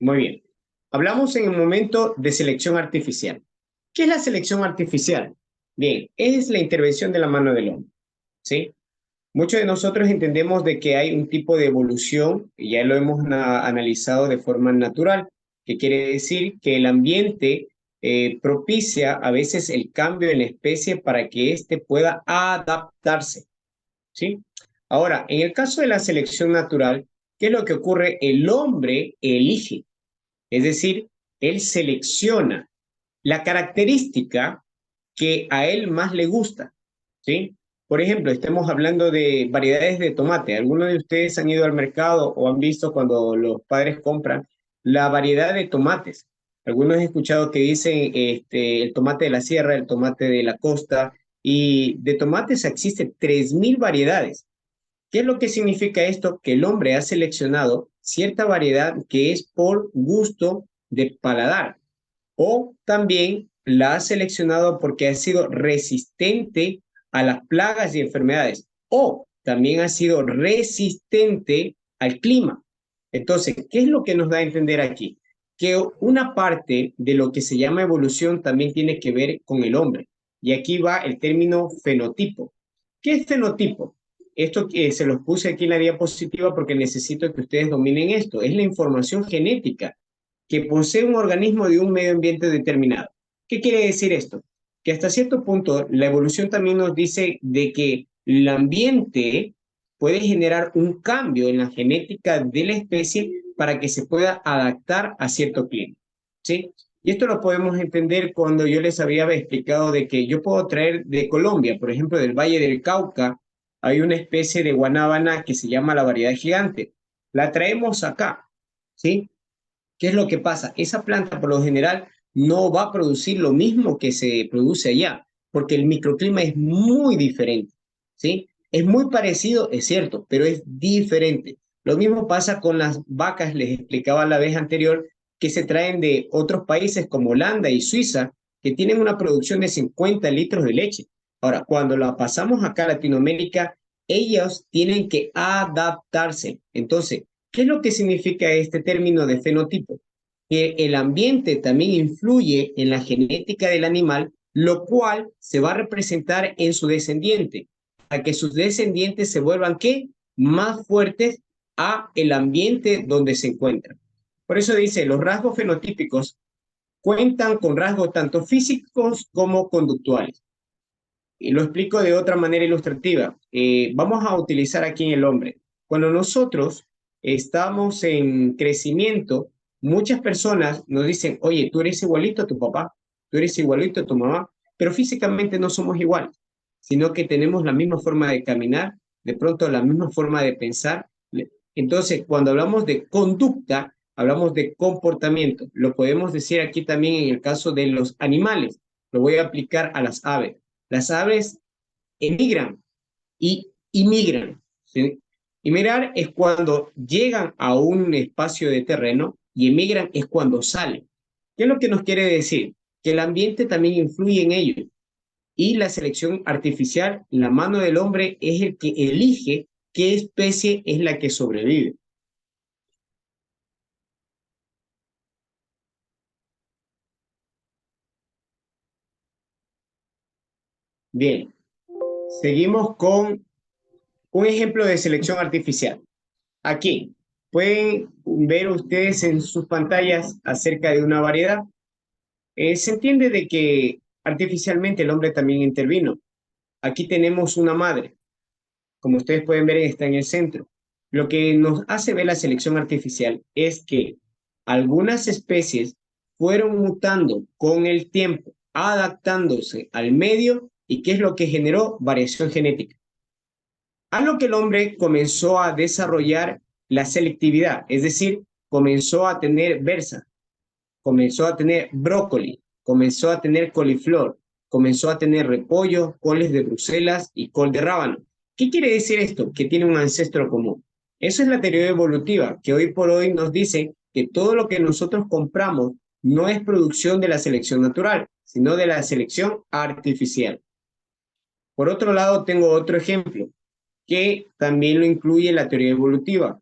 Muy bien. Hablamos en el momento de selección artificial. ¿Qué es la selección artificial? Bien, es la intervención de la mano del hombre, ¿sí? Muchos de nosotros entendemos de que hay un tipo de evolución, y ya lo hemos analizado de forma natural, que quiere decir que el ambiente propicia a veces el cambio en la especie para que éste pueda adaptarse, ¿sí? Ahora, en el caso de la selección natural, ¿qué es lo que ocurre? El hombre elige, es decir, él selecciona la característica que a él más le gusta, ¿sí? Por ejemplo, estamos hablando de variedades de tomate. ¿Algunos de ustedes han ido al mercado o han visto cuando los padres compran la variedad de tomates? Algunos he escuchado que dicen el tomate de la sierra, el tomate de la costa, y de tomates existen 3.000 variedades. ¿Qué es lo que significa esto? Que el hombre ha seleccionado cierta variedad que es por gusto de paladar, o también la ha seleccionado porque ha sido resistente a las plagas y enfermedades, o también ha sido resistente al clima. Entonces, ¿qué es lo que nos da a entender aquí? Que una parte de lo que se llama evolución también tiene que ver con el hombre. Y aquí va el término fenotipo. ¿Qué es fenotipo? Esto que se los puse aquí en la diapositiva porque necesito que ustedes dominen esto. Es la información genética que posee un organismo de un medio ambiente determinado. ¿Qué quiere decir esto? Que hasta cierto punto la evolución también nos dice de que el ambiente puede generar un cambio en la genética de la especie para que se pueda adaptar a cierto clima, ¿sí? Y esto lo podemos entender cuando yo les había explicado de que yo puedo traer de Colombia, por ejemplo, del Valle del Cauca, hay una especie de guanábana que se llama la variedad gigante. La traemos acá, ¿sí? ¿Qué es lo que pasa? Esa planta por lo general no va a producir lo mismo que se produce allá, porque el microclima es muy diferente, ¿sí? Es muy parecido, es cierto, pero es diferente. Lo mismo pasa con las vacas, les explicaba la vez anterior, que se traen de otros países como Holanda y Suiza, que tienen una producción de 50 litros de leche. Ahora, cuando la pasamos acá a Latinoamérica, ellos tienen que adaptarse. Entonces, ¿qué es lo que significa este término de fenotipo? Que el ambiente también influye en la genética del animal, lo cual se va a representar en su descendiente, para que sus descendientes se vuelvan ¿qué? Más fuertes a el ambiente donde se encuentran. Por eso dice, los rasgos fenotípicos cuentan con rasgos tanto físicos como conductuales. Y lo explico de otra manera ilustrativa. Vamos a utilizar aquí en el hombre. Cuando nosotros estamos en crecimiento, muchas personas nos dicen, oye, tú eres igualito a tu papá, tú eres igualito a tu mamá, pero físicamente no somos iguales, sino que tenemos la misma forma de caminar, de pronto la misma forma de pensar. Entonces, cuando hablamos de conducta, hablamos de comportamiento. Lo podemos decir aquí también en el caso de los animales. Lo voy a aplicar a las aves. Las aves emigran y inmigran, ¿sí? Emigrar es cuando llegan a un espacio de terreno y emigran es cuando salen. ¿Qué es lo que nos quiere decir? Que el ambiente también influye en ello. Y la selección artificial, la mano del hombre es el que elige qué especie es la que sobrevive. Bien, seguimos con un ejemplo de selección artificial. Aquí pueden ver ustedes en sus pantallas acerca de una variedad. Se entiende de que artificialmente el hombre también intervino. Aquí tenemos una madre, como ustedes pueden ver, está en el centro. Lo que nos hace ver la selección artificial es que algunas especies fueron mutando con el tiempo, adaptándose al medio y qué es lo que generó variación genética. A lo que el hombre comenzó a desarrollar la selectividad, es decir, comenzó a tener versa, comenzó a tener brócoli, comenzó a tener coliflor, comenzó a tener repollo, coles de Bruselas y col de rábano. ¿Qué quiere decir esto? Que tiene un ancestro común. Eso es la teoría evolutiva, que hoy por hoy nos dice que todo lo que nosotros compramos no es producción de la selección natural, sino de la selección artificial. Por otro lado, tengo otro ejemplo que también lo incluye la teoría evolutiva.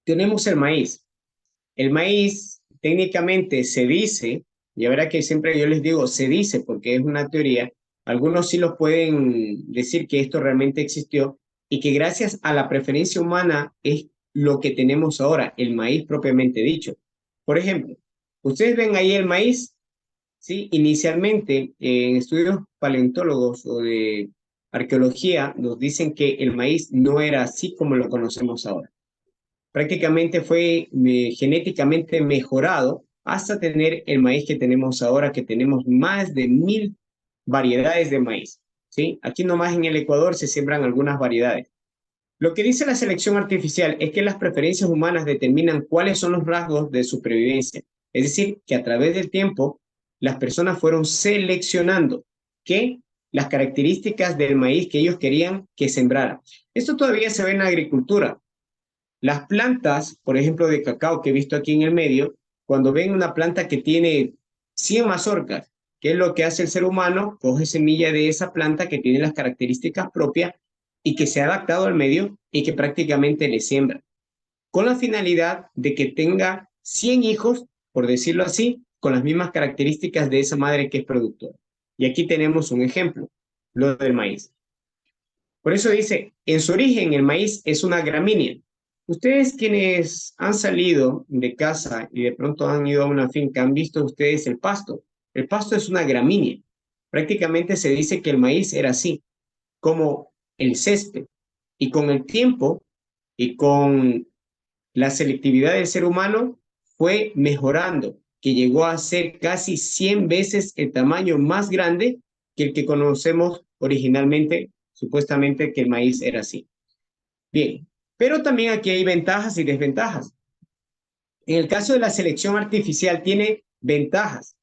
Tenemos el maíz. El maíz técnicamente se dice, y ahora que siempre yo les digo se dice porque es una teoría, algunos sí los pueden decir que esto realmente existió y que gracias a la preferencia humana es lo que tenemos ahora, el maíz propiamente dicho. Por ejemplo, ustedes ven ahí el maíz, ¿sí? Inicialmente en estudios paleontólogos o de arqueología nos dicen que el maíz no era así como lo conocemos ahora. Prácticamente fue genéticamente mejorado hasta tener el maíz que tenemos ahora, que tenemos más de 1000 variedades de maíz, ¿sí? Aquí nomás en el Ecuador se siembran algunas variedades. Lo que dice la selección artificial es que las preferencias humanas determinan cuáles son los rasgos de supervivencia. Es decir, que a través del tiempo las personas fueron seleccionando que las características del maíz que ellos querían que sembrara. Esto todavía se ve en la agricultura. Las plantas, por ejemplo, de cacao que he visto aquí en el medio, cuando ven una planta que tiene 100 mazorcas, ¿qué es lo que hace el ser humano? Coge semilla de esa planta que tiene las características propias y que se ha adaptado al medio y que prácticamente le siembra, con la finalidad de que tenga 100 hijos, por decirlo así, con las mismas características de esa madre que es productora. Y aquí tenemos un ejemplo, lo del maíz. Por eso dice, en su origen el maíz es una gramínea. Ustedes quienes han salido de casa y de pronto han ido a una finca, han visto ustedes el pasto. El pasto es una gramínea. Prácticamente se dice que el maíz era así, como el césped. Y con el tiempo y con la selectividad del ser humano fue mejorando, que llegó a ser casi 100 veces el tamaño más grande que el que conocemos originalmente, supuestamente que el maíz era así. Bien, pero también aquí hay ventajas y desventajas. En el caso de la selección artificial tiene ventajas.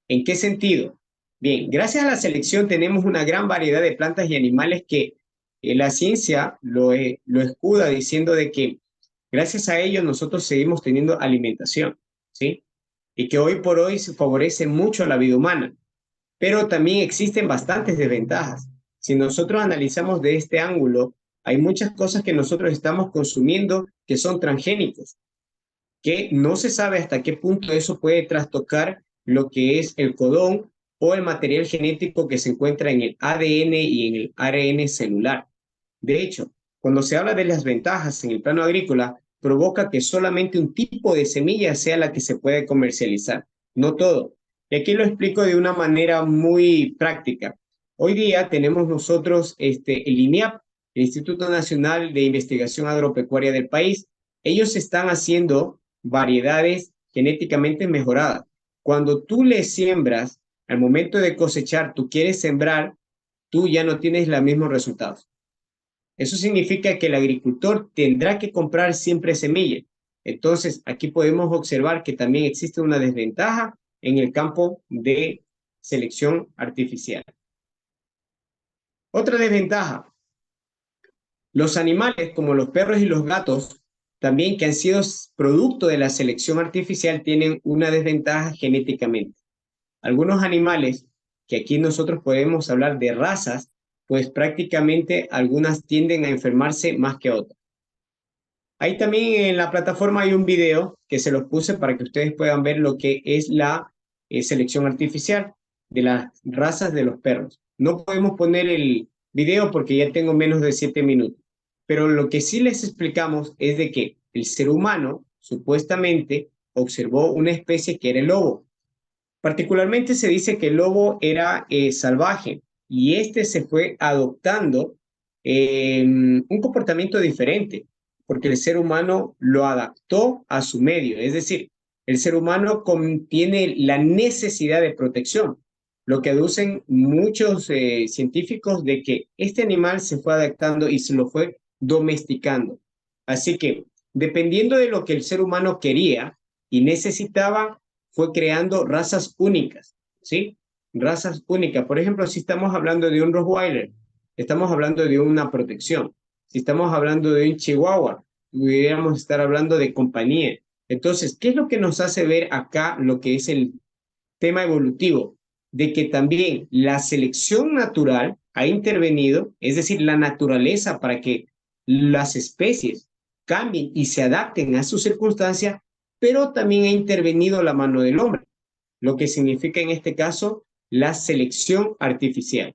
¿En qué sentido? Bien, gracias a la selección tenemos una gran variedad de plantas y animales que la ciencia lo escuda diciendo de que gracias a ello nosotros seguimos teniendo alimentación, ¿sí? Y que hoy por hoy se favorece mucho la vida humana, pero también existen bastantes desventajas. Si nosotros analizamos de este ángulo, hay muchas cosas que nosotros estamos consumiendo que son transgénicos, que no se sabe hasta qué punto eso puede trastocar lo que es el codón o el material genético que se encuentra en el ADN y en el ARN celular. De hecho, cuando se habla de las ventajas en el plano agrícola, provoca que solamente un tipo de semilla sea la que se puede comercializar, no todo. Y aquí lo explico de una manera muy práctica. Hoy día tenemos nosotros el INIAP, el Instituto Nacional de Investigación Agropecuaria del país. Ellos están haciendo variedades genéticamente mejoradas. Cuando tú le siembras, al momento de cosechar, tú quieres sembrar, tú ya no tienes los mismos resultados. Eso significa que el agricultor tendrá que comprar siempre semilla. Entonces, aquí podemos observar que también existe una desventaja en el campo de selección artificial. Otra desventaja, los animales como los perros y los gatos, también que han sido producto de la selección artificial, tienen una desventaja genéticamente. Algunos animales, que aquí nosotros podemos hablar de razas, pues prácticamente algunas tienden a enfermarse más que otras. Ahí también en la plataforma hay un video que se los puse para que ustedes puedan ver lo que es la selección artificial de las razas de los perros. No podemos poner el video porque ya tengo menos de 7 minutos, pero lo que sí les explicamos es de que el ser humano supuestamente observó una especie que era el lobo. Particularmente se dice que el lobo era salvaje y este se fue adoptando un comportamiento diferente porque el ser humano lo adaptó a su medio. Es decir, el ser humano tiene la necesidad de protección, lo que aducen muchos científicos de que este animal se fue adaptando y se lo fue domesticando. Así que, dependiendo de lo que el ser humano quería y necesitaba, fue creando razas únicas, ¿sí? Razas únicas. Por ejemplo, si estamos hablando de un Rottweiler, estamos hablando de una protección. Si estamos hablando de un Chihuahua, pudiéramos estar hablando de compañía. Entonces, ¿qué es lo que nos hace ver acá lo que es el tema evolutivo? De que también la selección natural ha intervenido, es decir, la naturaleza para que las especies cambien y se adapten a sus circunstancias, pero también ha intervenido la mano del hombre, lo que significa en este caso la selección artificial.